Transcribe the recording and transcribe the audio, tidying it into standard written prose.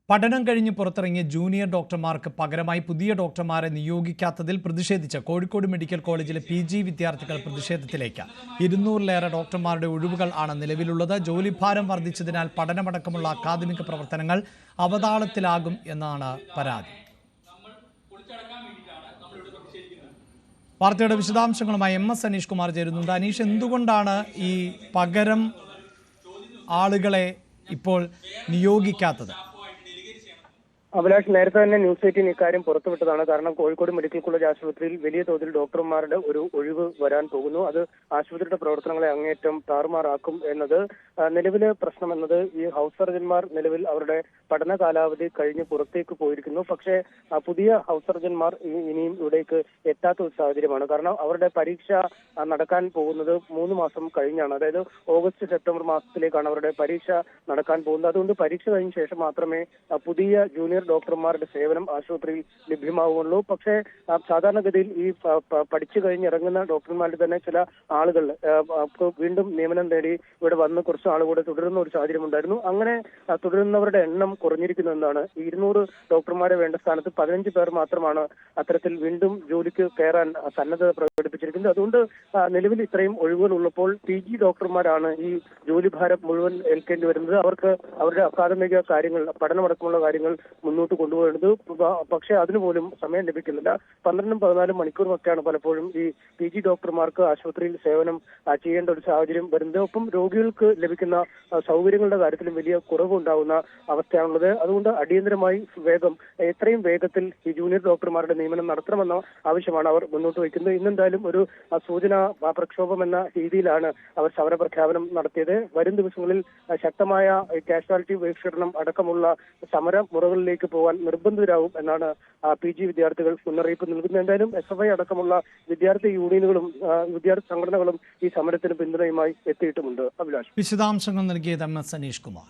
പഠനം കഴിഞ്ഞ് പുറത്തിറങ്ങിയ ജൂനിയർ ഡോക്ടർമാർക്ക് പകരമായി പുതിയ ഡോക്ടർമാരെ നിയോഗിക്കാത്തതിൽ പ്രതിഷേധിച്ച് കോഴിക്കോട് മെഡിക്കൽ കോളേജിലെ PG വിദ്യാർത്ഥികൾ പ്രതിഷേധത്തിലേക്ക്. 200-ലേറെ ഡോക്ടർമാരുടെ ഒഴിവുകൾ ആണ് നിലവിലുള്ളത്. ജോലിഭാരം വർദ്ധിച്ചതിനാൽ പഠനമടക്കമുള്ള അക്കാദമിക പ്രവർത്തനങ്ങൾ അവതാളത്തിലാകും എന്നാണ് പരാതി. വാർത്തയുടെ വിശദാംശങ്ങളുമായി MS അനീഷ് കുമാർ ചേരുന്നുണ്ട്. അനീഷ്, എന്തുകൊണ്ടാണ് ഈ പകരം ആളുകളെ ഇപ്പോൾ നിയോഗിക്കാത്തത്? അഭിലാഷ്, നേരത്തെ തന്നെ ന്യൂസ് 18 ഇക്കാര്യം പുറത്തുവിട്ടതാണ്. കാരണം കോഴിക്കോട് മെഡിക്കൽ കോളേജ് ആശുപത്രിയിൽ വലിയ തോതിൽ ഡോക്ടർമാരുടെ ഒരു ഒഴിവ് വരാൻ പോകുന്നു. അത് ആശുപത്രിയുടെ പ്രവർത്തനങ്ങളെ അങ്ങേയറ്റം താറുമാറാക്കും എന്നത് നിലവിലെ പ്രശ്നം എന്നത് ഈ ഹൗസ് സർജന്മാർ നിലവിൽ അവരുടെ പഠന കാലാവധി കഴിഞ്ഞ് പുറത്തേക്ക് പോയിരിക്കുന്നു. പക്ഷേ പുതിയ ഹൗസ് സർജന്മാർ ഇനിയും ഇവിടേക്ക് എത്താത്ത ഒരു സാഹചര്യമാണ്. കാരണം അവരുടെ പരീക്ഷ നടക്കാൻ പോകുന്നത് 3 മാസം കഴിഞ്ഞാണ്. അതായത് ഓഗസ്റ്റ് സെപ്റ്റംബർ മാസത്തിലേക്കാണ് അവരുടെ പരീക്ഷ നടക്കാൻ പോകുന്നത്. അതുകൊണ്ട് പരീക്ഷ കഴിഞ്ഞ ശേഷം മാത്രമേ പുതിയ ജൂനിയർ ഡോക്ടർമാരുടെ സേവനം ആശുപത്രിയിൽ ലഭ്യമാവുള്ളൂ. പക്ഷേ സാധാരണഗതിയിൽ ഈ പഠിച്ചു കഴിഞ്ഞിറങ്ങുന്ന ഡോക്ടർമാരിൽ തന്നെ ചില ആളുകൾ വീണ്ടും നിയമനം നേടി ഇവിടെ വന്ന് കുറച്ച് ആളുകൂടെ തുടരുന്ന ഒരു സാഹചര്യം ഉണ്ടായിരുന്നു. അങ്ങനെ തുടരുന്നവരുടെ എണ്ണം കുറഞ്ഞിരിക്കുന്നു എന്നാണ്. 200 ഡോക്ടർമാരെ വേണ്ട സ്ഥാനത്ത് 15 പേർ മാത്രമാണ് അത്തരത്തിൽ വീണ്ടും ജോലിക്ക് കയറാൻ സന്നദ്ധത പ്രകടിപ്പിച്ചിരിക്കുന്നത്. അതുകൊണ്ട് നിലവിൽ ഇത്രയും ഒഴിവുകൾ ഉള്ളപ്പോൾ PG ഡോക്ടർമാരാണ് ഈ ജോലിഭാരം മുഴുവൻ ഏൽക്കേണ്ടി വരുന്നത്. അവർക്ക് അവരുടെ അക്കാദമിക കാര്യങ്ങൾ, പഠനമടക്കമുള്ള കാര്യങ്ങൾ മുന്നോട്ട് കൊണ്ടുപോകുന്നത്. പക്ഷേ അതിനുപോലും സമയം ലഭിക്കുന്നില്ല. 12-14 മണിക്കൂറുമൊക്കെയാണ് പലപ്പോഴും ഈ PG ഡോക്ടർമാർക്ക് ആശുപത്രിയിൽ സേവനം ചെയ്യേണ്ട ഒരു സാഹചര്യം വരുന്നത്. ഒപ്പം രോഗികൾക്ക് ലഭിക്കുന്ന സൗകര്യങ്ങളുടെ കാര്യത്തിലും വലിയ കുറവുണ്ടാകുന്ന അവസ്ഥയാണുള്ളത്. അതുകൊണ്ട് അടിയന്തരമായി എത്രയും വേഗത്തിൽ ഈ ജൂനിയർ ഡോക്ടർമാരുടെ നിയമനം നടത്തണമെന്ന ആവശ്യമാണ് അവർ മുന്നോട്ട് വയ്ക്കുന്നത്. ഇന്നെന്തായാലും ഒരു സൂചനാ പ്രക്ഷോഭം എന്ന രീതിയിലാണ് അവർ സമരപ്രഖ്യാപനം നടത്തിയത്. വരും ദിവസങ്ങളിൽ ശക്തമായ കാഷ്വാലിറ്റി ബഹിഷ്കരണം അടക്കമുള്ള സമര മുറകളിലേക്ക് പോകാൻ നിർബന്ധിതരാകും എന്നാണ് PG വിദ്യാർത്ഥികൾ മുന്നറിയിപ്പ് നൽകുന്നത്. എന്തായാലും SFI അടക്കമുള്ള വിദ്യാർത്ഥി യൂണിയനുകളും വിദ്യാർത്ഥി സംഘടനകളും ഈ സമരത്തിന് പിന്തുണയുമായി എത്തിയിട്ടുമുണ്ട്. അഭിലാഷ്, വിശദാംശങ്ങൾ നൽകിയത് MS അനീഷ് കുമാർ.